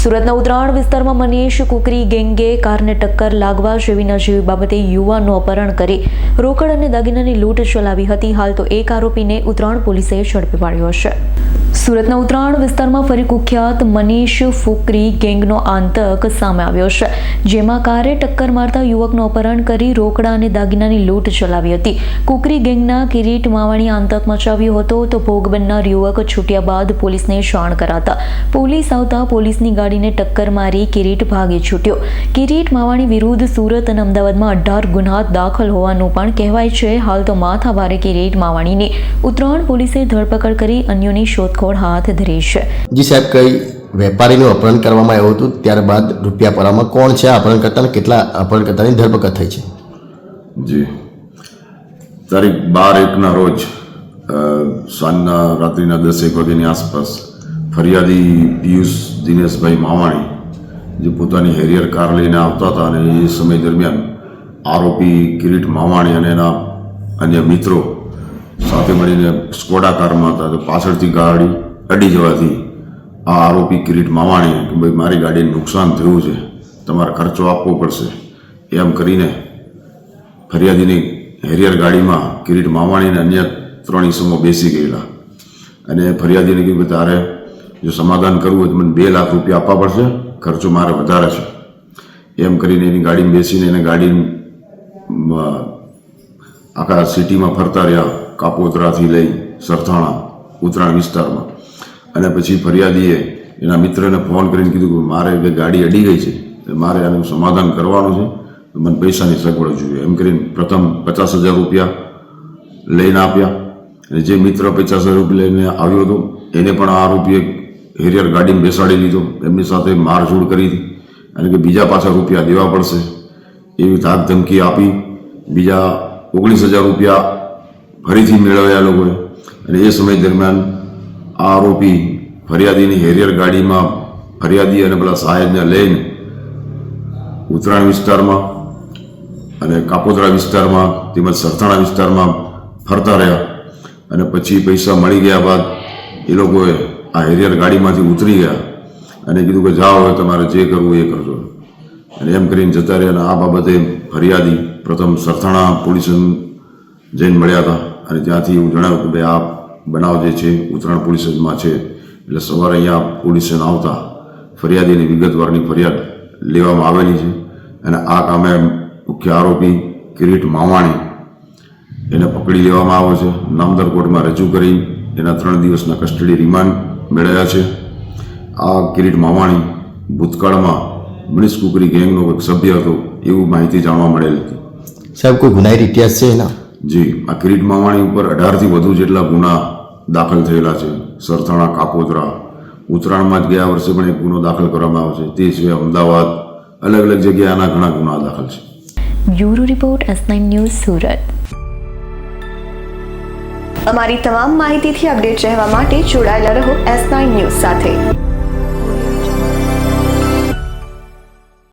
સુરતના ઉત્તરાયણ વિસ્તારમાં મનીષ કુકરી ગેંગે કારને ટક્કર લાગવા જેવી નજીવી બાબતે યુવાનનું અપહરણ કરી રોકડ અને દાગીનાની લૂંટ ચલાવી હતી. હાલ તો એક આરોપીને ઉત્તરાયણ પોલીસે ઝડપી પાડ્યો છે. સુરતના ઉત્તરાયણ વિસ્તારમાં ફરી કુખ્યાત મનીષ ફુકરી ગેંગનો આતંક સામે આવ્યો છે, જેમાં કારે ટક્કર મારતા યુવકનું અપહરણ કરી રોકડા અને દાગીનાની લૂંટ ચલાવી હતી. કુકરી ગેંગના કિરીટ માવાણી આતંક મચાવ્યો હતો તો ભોગ બનનાર યુવક છૂટ્યા બાદ પોલીસને જાણ કરાતા પોલીસ આવતા પોલીસની ગાડીને ટક્કર મારી કિરીટ ભાગી છૂટ્યો. કિરીટ માવાણી વિરુદ્ધ સુરત અને અમદાવાદમાં 18 ગુના દાખલ હોવાનું પણ કહેવાય છે. હાલ તો માથાભારે કિરીટ માવાણીની ઉત્તરાયણ પોલીસે ધરપકડ કરી અન્યોની શોધખોળ હાથ ધરી છે. જી સાહેબ, કઈ વેપારીનું અપહરણ કરવામાં આવ્યું હતું, ત્યારબાદ રૂપિયા પરામાં કોણ છે અપહરણકર્તા અને કેટલા અપહરણકર્તાની ધરપકડ થઈ છે? જી, તારીખ 12/1ના રોજ સાંજના રાત્રિના 10-1 વાગ્યાની આસપાસ ફરિયાદી પિયુષ દિનેશભાઈ માવાણી જે પોતાની હેરિયર કાર લઈને આવતા હતા અને એ સમય દરમિયાન આરોપી કિરીટ માવાણી અને એના અન્ય મિત્રો સાથે મળીને સ્કોડા કારમાં હતા. તો પાછળથી ગાડી અડી જવાથી આ આરોપી કિરીટ માવાણી કે ભાઈ મારી ગાડીને નુકસાન થયું છે, તમારે ખર્ચો આપવો પડશે એમ કરીને ફરિયાદીની હેરિયર ગાડીમાં કિરીટ માવાણી અને અન્ય 3 ઈસમો બેસી ગયેલા અને ફરિયાદીને કીધું કે તારે જો સમાધાન કરવું હોય તો મને 2 લાખ રૂપિયા આપવા પડશે, ખર્ચો મારે વધારે છે એમ કરીને એની ગાડીમાં બેસીને એને ગાડી આખા સિટીમાં ફરતા રહ્યા, કાપોદ્રાથી લઈ સરથાણા ઉત્તરાયણ વિસ્તારમાં. અને પછી ફરિયાદીએ એના મિત્રને ફોન કરીને કીધું કે મારે ગાડી અડી ગઈ છે, મારે આનું સમાધાન કરવાનું છે, મને પૈસાની સગવડ જોઈએ એમ કરીને પ્રથમ 50,000 રૂપિયા લઈને આપ્યા. અને જે મિત્ર 50,000 રૂપિયા લઈને આવ્યો હતો એને પણ આ આરોપીએ હેરિયર ગાડીમાં બેસાડી લીધો, એમની સાથે મારઝૂડ કરી હતી અને કે બીજા પાછા રૂપિયા દેવા પડશે એવી ધાક ધમકી આપી. બીજા 19,000 રૂપિયા ફરીથી મેળવ્યા લોકોએ. અને એ સમય દરમિયાન આ આરોપી ફરિયાદીની હેરિયર ગાડીમાં ફરિયાદી અને પેલા સાહેબને લઈને ઉત્તરાયણ વિસ્તારમાં અને કાપોદ્રા વિસ્તારમાં તેમજ સરથાણા વિસ્તારમાં ફરતા રહ્યા. અને પછી પૈસા મળી ગયા બાદ એ લોકોએ આ હેરિયર ગાડીમાંથી ઉતરી ગયા અને કીધું કે જાઓ હવે તમારે જે કરવું એ કરજો અને એમ કરીને જતા રહ્યા. અને આ બાબતે ફરિયાદી પ્રથમ સરથાણા પોલીસ જઈને મળ્યા હતા અને ત્યાંથી એવું જણાવ્યું કે ભાઈ આ બનાવ જે છે ઉત્તરાયણ પોલીસ સ્ટેશનમાં છે. એટલે સવારે અહીંયા પોલીસ સ્ટેશન આવતા ફરિયાદીની વિગતવારની ફરિયાદ લેવામાં આવેલી છે અને આ કામે મુખ્ય આરોપી કિરીટ માવાણી એને પકડી લેવામાં આવ્યો છે. નામદાર કોર્ટમાં રજૂ કરી એના 3 દિવસના કસ્ટડી રિમાન્ડ મેળવ્યા છે. આ કિરીટ માવાણી ભૂતકાળમાં મનીષ કુકરી ગેંગનો એક સભ્ય હતો એવું માહિતી જાણવા મળેલ હતી. સાહેબ, કોઈ ગુનાહિત ઇતિહાસ છે એના? જી, આ કિરીટ માવાણી ઉપર 18થી વધુ જેટલા ગુના દાખલ થયેલા છે. સરથાણા, કાપોદ્રા, ઉત્તરાયણમાં જ ગયા વર્ષે પણ એક ગુનો દાખલ કરવામાં આવ્યો છે. તે સિવાય અમદાવાદ, અલગ અલગ જગ્યાએ આના ઘણા ગુના દાખલ છે. Bureau report S9 news Surat. અમારી તમામ માહિતીથી અપડેટ રહેવા માટે જોડાયેલા રહો S9 ન્યૂઝ સાથે.